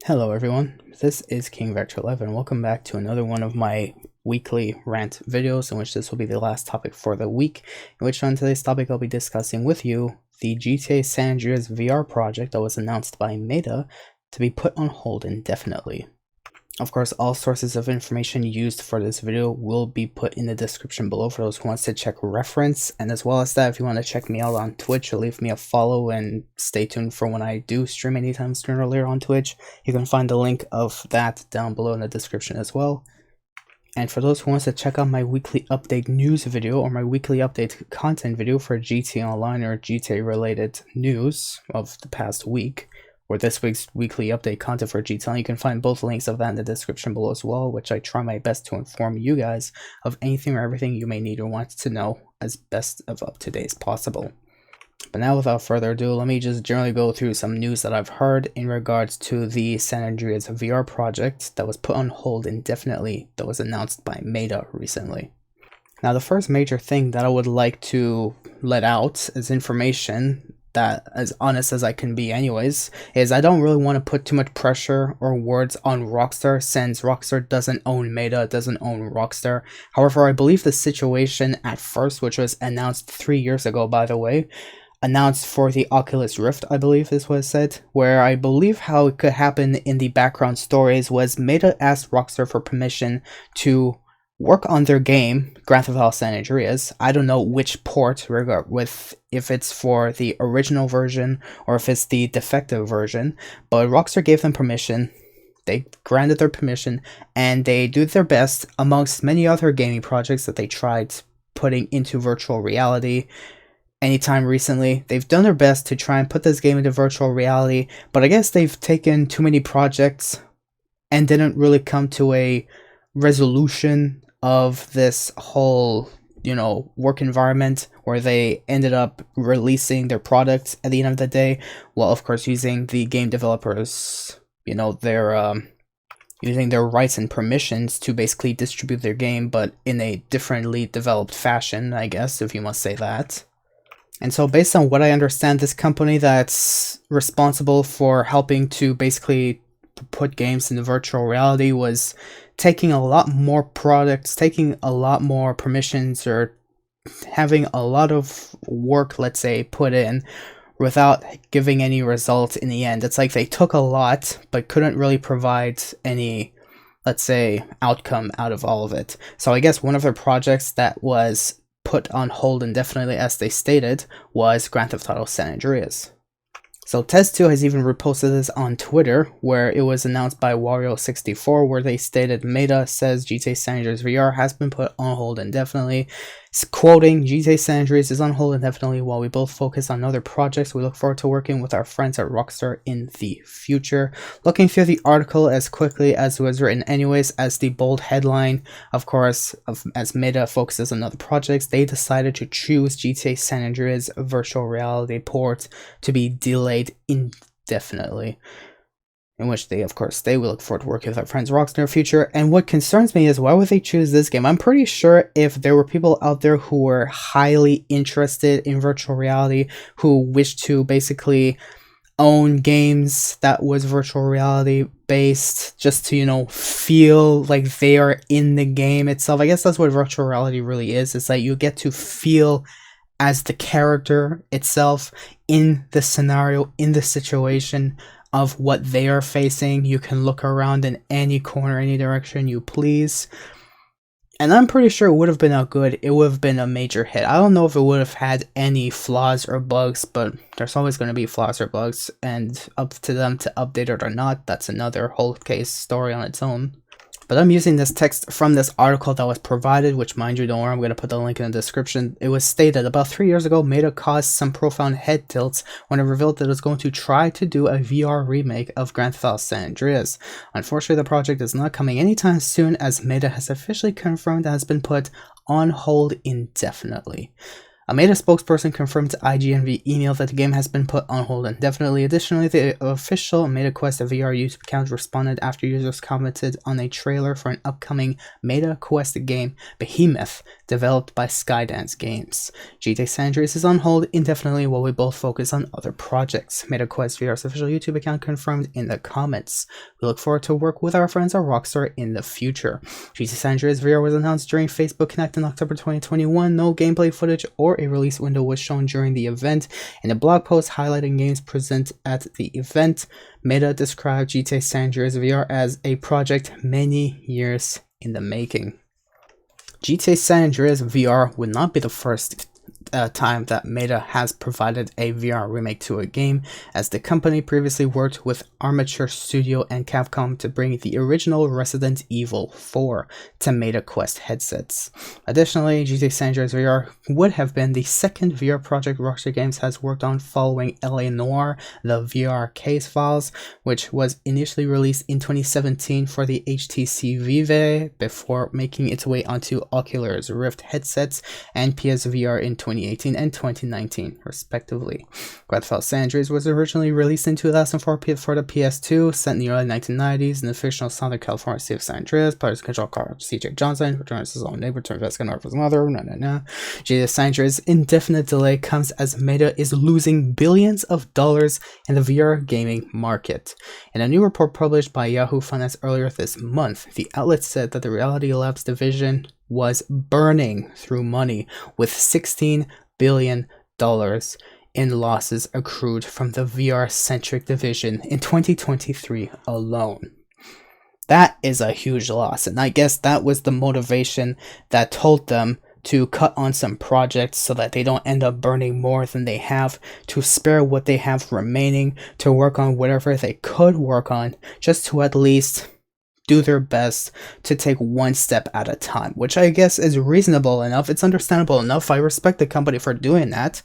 Hello everyone, this is King Vector 11. Welcome back to another one of my weekly rant videos, in which this will be the last topic for the week, in which on today's topic I'll be discussing with you the GTA San Andreas VR project that was announced by Meta to be put on hold indefinitely. Of course, all sources of information used for this video will be put in the description below for those who wants to check reference, and as well as that, if you want to check me out on Twitch or leave me a follow and stay tuned for when I do stream anytime sooner or later on Twitch, you can find the link of that down below in the description as well. And for those who wants to check out my weekly update news video or my weekly update content video for GTA Online or GTA related news of the past week, or this week's weekly update content for GTA, you can find both links of that in the description below as well, which I try my best to inform you guys of anything or everything you may need or want to know as best of up to date as possible. But now, without further ado, let me just generally go through some news that I've heard in regards to the San Andreas VR project that was put on hold indefinitely, that was announced by Meta recently. Now, the first major thing that I would like to let out as information, that as honest as I can be anyways, is I don't really want to put too much pressure or words on Rockstar, since Rockstar doesn't own Meta, doesn't own Rockstar. However, I believe the situation at first, which was announced 3 years ago by the way, announced for the Oculus Rift, I believe this was said, where I believe how it could happen in the background stories was Meta asked Rockstar for permission to work on their game, Grand Theft Auto San Andreas. I don't know which port, with if it's for the original version or if it's the defective version, but Rockstar gave them permission. They granted their permission, and they do their best amongst many other gaming projects that they tried putting into virtual reality anytime recently. They've done their best to try and put this game into virtual reality, but I guess they've taken too many projects and didn't really come to a resolution of this whole, work environment, where they ended up releasing their products at the end of the day, while of course using the game developers, their using their rights and permissions to basically distribute their game, but in a differently developed fashion, I guess, if you must say that. And so based on what I understand, this company that's responsible for helping to basically put games into virtual reality was taking a lot more products, taking a lot more permissions, or having a lot of work, let's say, put in without giving any results in the end. It's like they took a lot but couldn't really provide any, let's say, outcome out of all of it. So I guess one of their projects that was put on hold indefinitely, as they stated, was Grand Theft Auto San Andreas. So Tez2 has even reposted this on Twitter, where it was announced by Wario64, where they stated Meta says GTA San Andreas VR has been put on hold indefinitely. Quoting, GTA San Andreas is on hold indefinitely while we both focus on other projects. We look forward to working with our friends at Rockstar in the future. Looking through the article as quickly as it was written anyways, as the bold headline, of course, as Meta focuses on other projects, they decided to choose GTA San Andreas virtual reality port to be delayed indefinitely, in which they will look forward to working with our friends Rockstar in the future. And what concerns me is, why would they choose this game? I'm pretty sure if there were people out there who were highly interested in virtual reality, who wish to basically own games that was virtual reality based, just to, feel like they are in the game itself. I guess that's what virtual reality really is. It's like you get to feel as the character itself in the scenario, in the situation of what they are facing. You can look around in any corner, any direction you please. And I'm pretty sure it would have been it would have been a major hit. I don't know if it would have had any flaws or bugs, but there's always going to be flaws or bugs, and up to them to update it or not, that's another whole case story on its own. But I'm using this text from this article that was provided, which, mind you, don't worry, I'm going to put the link in the description. It was stated, about 3 years ago, Meta caused some profound head tilts when it revealed that it was going to try to do a VR remake of Grand Theft Auto San Andreas. Unfortunately, the project is not coming anytime soon, as Meta has officially confirmed that it has been put on hold indefinitely. A Meta spokesperson confirmed to IGN via email that the game has been put on hold indefinitely. Additionally, the official Meta Quest VR YouTube account responded after users commented on a trailer for an upcoming Meta Quest game, Behemoth, developed by Skydance Games. GTA San Andreas is on hold indefinitely while we both focus on other projects. MetaQuest VR's official YouTube account confirmed in the comments. We look forward to work with our friends at Rockstar in the future. GTA San Andreas VR was announced during Facebook Connect in October 2021. No gameplay footage or a release window was shown during the event. In a blog post highlighting games present at the event, Meta described GTA San Andreas VR as a project many years in the making. GTA San Andreas VR would not be the first time that Meta has provided a VR remake to a game, as the company previously worked with Armature Studio and Capcom to bring the original Resident Evil 4 to Meta Quest headsets. Additionally, GTA San Andreas VR would have been the second VR project Rockstar Games has worked on following LA Noire, the VR case files, which was initially released in 2017 for the HTC Vive before making its way onto Oculus Rift headsets and PSVR in 2018 and 2019, respectively. Grand Theft Auto San Andreas was originally released in 2004 for the PS2, set in the early 1990s in the fictional Southern California city of San Andreas. Players control car CJ Johnson, returns his own neighbor to investigate North his mother. GTA San Andreas' indefinite delay comes as Meta is losing billions of dollars in the VR gaming market. In a new report published by Yahoo Finance earlier this month, the outlet said that the Reality Labs division was burning through money with $16 billion in losses accrued from the VR-centric division in 2023 alone. That is a huge loss, and I guess that was the motivation that told them to cut on some projects so that they don't end up burning more than they have, to spare what they have remaining, to work on whatever they could work on, just to at least do their best to take one step at a time, which I guess is reasonable enough. It's understandable enough. I respect the company for doing that.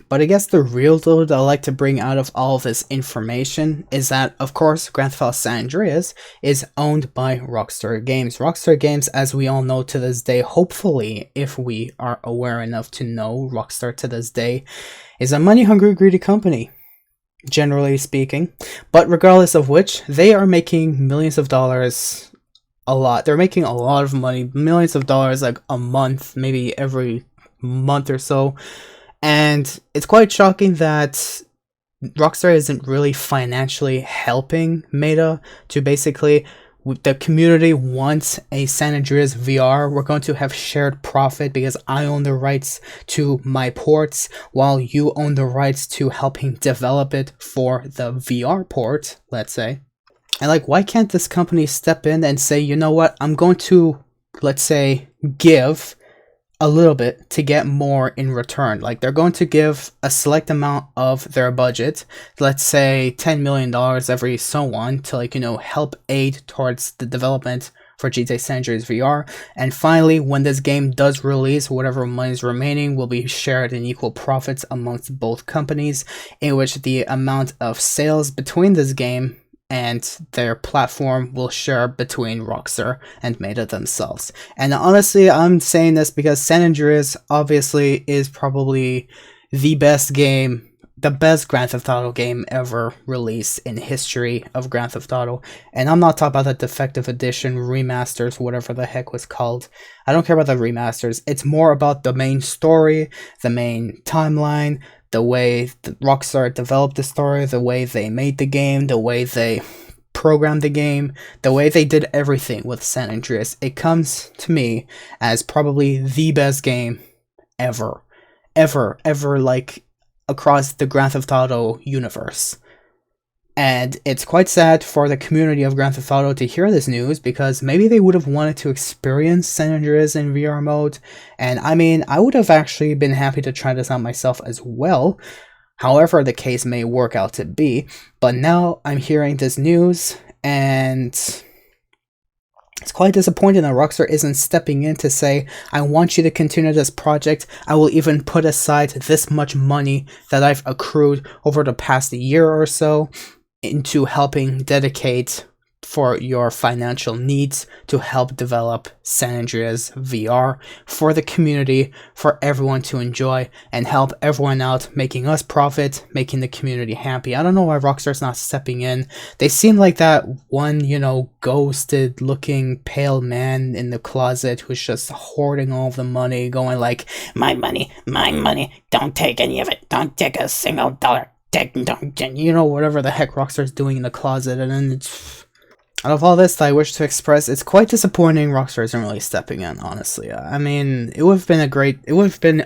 But I guess the real deal that I like to bring out of all of this information is that, of course, Grand Theft Auto San Andreas is owned by Rockstar Games. Rockstar Games, as we all know to this day, hopefully, if we are aware enough to know Rockstar to this day, is a money-hungry, greedy company, generally speaking. But regardless of which, they are making millions of dollars a lot. They're making a lot of money, millions of dollars like a month, maybe every month or so. And it's quite shocking that Rockstar isn't really financially helping Meta to basically, the community wants a San Andreas VR. We're going to have shared profit because I own the rights to my ports while you own the rights to helping develop it for the VR port, let's say. And like, why can't this company step in and say, you know what, I'm going to, let's say, give a little bit to get more in return. Like, they're going to give a select amount of their budget, let's say $10 million every so on, to, like, you know, help aid towards the development for GTA San Andreas VR. And finally, when this game does release, whatever money is remaining will be shared in equal profits amongst both companies, in which the amount of sales between this game and their platform will share between Rockstar and Meta themselves. And honestly, I'm saying this because San Andreas obviously is probably the best game, the best Grand Theft Auto game ever released in history of Grand Theft Auto. And I'm not talking about the defective edition, remasters, whatever the heck was called. I don't care about the remasters. It's more about the main story, the main timeline, the way the Rockstar developed the story, the way they made the game, the way they programmed the game, the way they did everything with San Andreas. It comes to me as probably the best game ever, like, across the Grand Theft Auto universe. And it's quite sad for the community of Grand Theft Auto to hear this news, because maybe they would have wanted to experience San Andreas in VR mode. And I mean, I would have actually been happy to try this out myself as well, however the case may work out to be. But now I'm hearing this news, and it's quite disappointing that Rockstar isn't stepping in to say, I want you to continue this project. I will even put aside this much money that I've accrued over the past year or so into helping dedicate for your financial needs to help develop San Andreas VR for the community, for everyone to enjoy, and help everyone out, making us profit, making the community happy. I don't know why Rockstar's not stepping in. They seem like that one, ghosted looking pale man in the closet who's just hoarding all the money, going like, my money, don't take any of it, don't take a single dollar, whatever the heck Rockstar's doing in the closet. And then out of all this, I wish to express, it's quite disappointing Rockstar isn't really stepping in, honestly. I mean, it would have been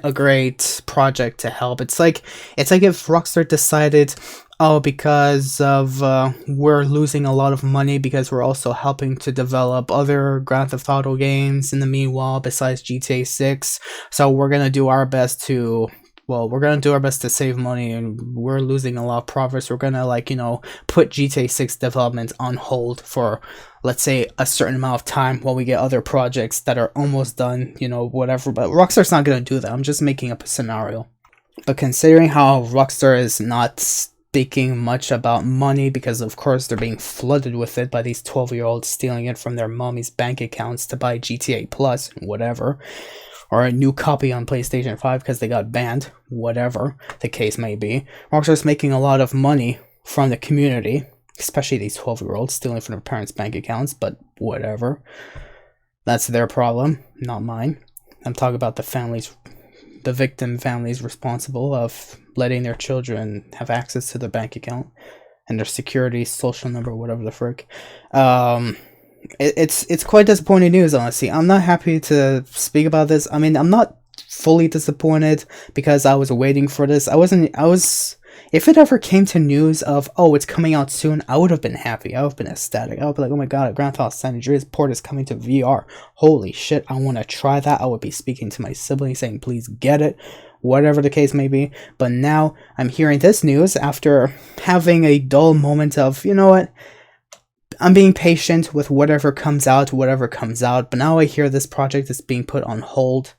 a great project to help. It's like if Rockstar decided, oh, because of we're losing a lot of money because we're also helping to develop other Grand Theft Auto games in the meanwhile besides GTA 6, so we're gonna do our best to save money, and we're losing a lot of profits. We're gonna put GTA 6 development on hold for, let's say, a certain amount of time while we get other projects that are almost done, whatever. But Rockstar's not gonna do that. I'm just making up a scenario. But considering how Rockstar is not speaking much about money, because of course they're being flooded with it by these 12-year-olds stealing it from their mommy's bank accounts to buy GTA Plus, whatever, or a new copy on PlayStation 5 because they got banned, whatever the case may be. Rockstar's making a lot of money from the community, especially these 12-year-olds stealing from their parents' bank accounts, but whatever. That's their problem, not mine. I'm talking about the victim families responsible of letting their children have access to their bank account and their security social number, whatever the frick. It's quite disappointing news, honestly. I'm not happy to speak about this. I mean, I'm not fully disappointed because I was waiting for this. If it ever came to news of, oh, it's coming out soon, I would have been happy. I would have been ecstatic. I would be like, oh my god, Grand Theft Auto San Andreas port is coming to VR. Holy shit, I want to try that. I would be speaking to my siblings saying, please get it, whatever the case may be. But now I'm hearing this news after having a dull moment of, you know what, I'm being patient with whatever comes out. But now I hear this project is being put on hold.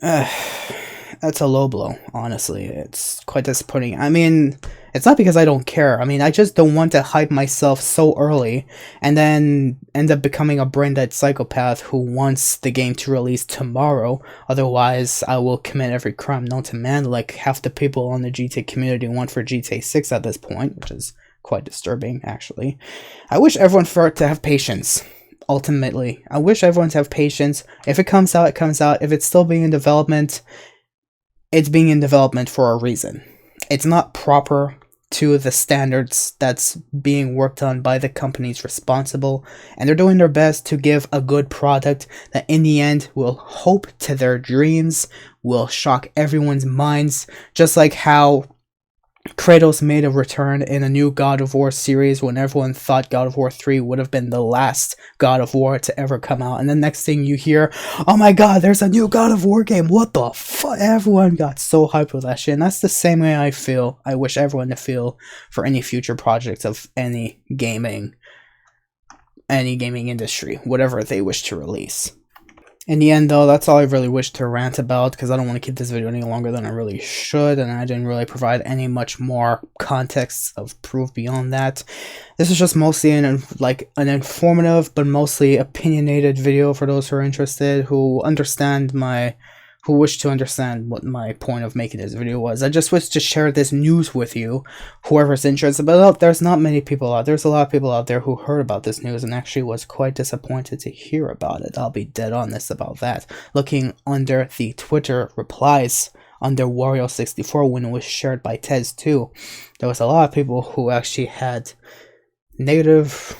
That's a low blow, honestly. It's quite disappointing. I mean, it's not because I don't care. I mean, I just don't want to hype myself so early and then end up becoming a brain-dead psychopath who wants the game to release tomorrow. Otherwise, I will commit every crime known to man, like half the people on the GTA community want for GTA 6 at this point, which is quite disturbing, actually. I wish everyone to have patience. Ultimately, I wish everyone to have patience. If it comes out, it comes out. If it's still being in development, it's being in development for a reason. It's not proper to the standards that's being worked on by the companies responsible, and they're doing their best to give a good product that in the end will hope to their dreams, will shock everyone's minds, just like how Kratos made a return in a new God of War series when everyone thought God of War 3 would have been the last God of War to ever come out. And the next thing you hear, oh my god, there's a new God of War game. What the fuck? Everyone got so hyped with that shit. And that's the same way I feel. I wish everyone to feel for any future projects of any gaming industry, whatever they wish to release. In the end, though, that's all I really wish to rant about, because I don't want to keep this video any longer than I really should, and I didn't really provide any much more context of proof beyond that. This is just mostly an informative, but mostly opinionated video for those who are interested, who wish to understand what my point of making this video was. I just wish to share this news with you, whoever's interested, but there's not many people out. There's a lot of people out there who heard about this news and actually was quite disappointed to hear about it. I'll be dead honest about that. Looking under the Twitter replies under Wario64 when it was shared by Tez too, there was a lot of people who actually had negative,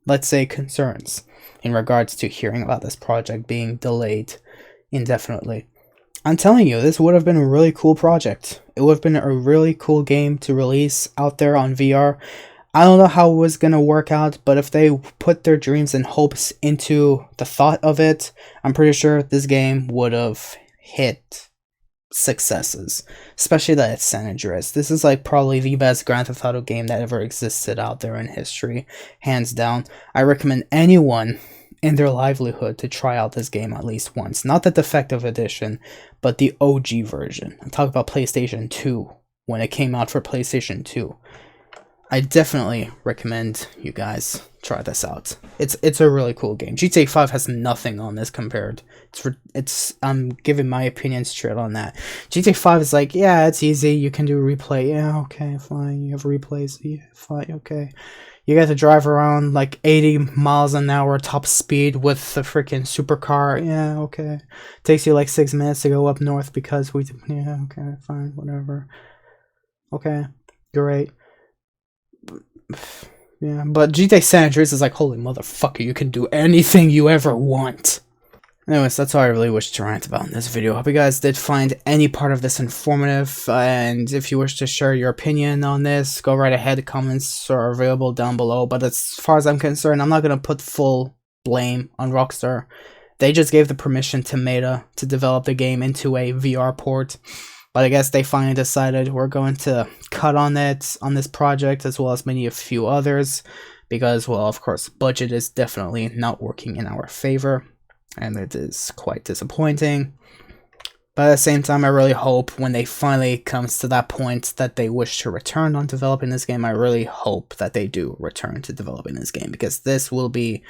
let's say, concerns in regards to hearing about this project being delayed indefinitely. I'm telling you, this would have been a really cool project. It would have been a really cool game to release out there on VR. I don't know how it was going to work out, but if they put their dreams and hopes into the thought of it, I'm pretty sure this game would have hit successes, especially that it's San Andreas. This is like probably the best Grand Theft Auto game that ever existed out there in history, hands down. I recommend anyone in their livelihood to try out this game at least once. Not the defective edition, but the OG version. I'm talking about PlayStation 2, when it came out for PlayStation 2. I definitely recommend you guys try this out. It's a really cool game. GTA 5 has nothing on this compared. I'm giving my opinion straight on that. GTA 5 is like, yeah, it's easy. You can do a replay. Yeah, okay, fine. You have replays. Yeah, fine, okay. You get to drive around like 80 miles an hour top speed with the freaking supercar. Yeah, okay. Takes you like 6 minutes to go up north because yeah, okay, fine, whatever. Okay, great. Yeah, but GTA San Andreas is like, holy motherfucker, you can do anything you ever want. Anyways, that's all I really wish to rant about in this video. Hope you guys did find any part of this informative, and if you wish to share your opinion on this, go right ahead. Comments are available down below, but as far as I'm concerned, I'm not going to put full blame on Rockstar. They just gave the permission to Meta to develop the game into a VR port, but I guess they finally decided we're going to cut on it, on this project, as well as a few others, because, well, of course, budget is definitely not working in our favor. And it is quite disappointing. But at the same time, I really hope when they finally comes to that point that they wish to return on developing this game, I really hope that they do return to developing this game, because this will be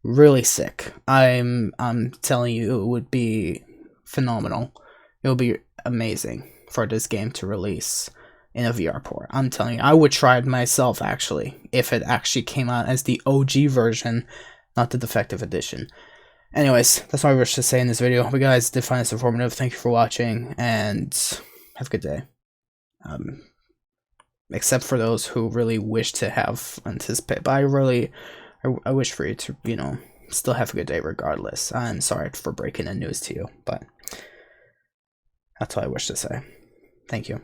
really sick. I'm telling you, it would be phenomenal. It would be amazing for this game to release in a VR port. I'm telling you, I would try it myself actually, if it actually came out as the OG version, not the defective edition. Anyways, that's all I wish to say in this video. Hope you guys did find this informative. Thank you for watching, and have a good day. Except for those who really wish to have anticipate, but I wish for you to, you know, still have a good day regardless. I'm sorry for breaking the news to you, but that's all I wish to say. Thank you.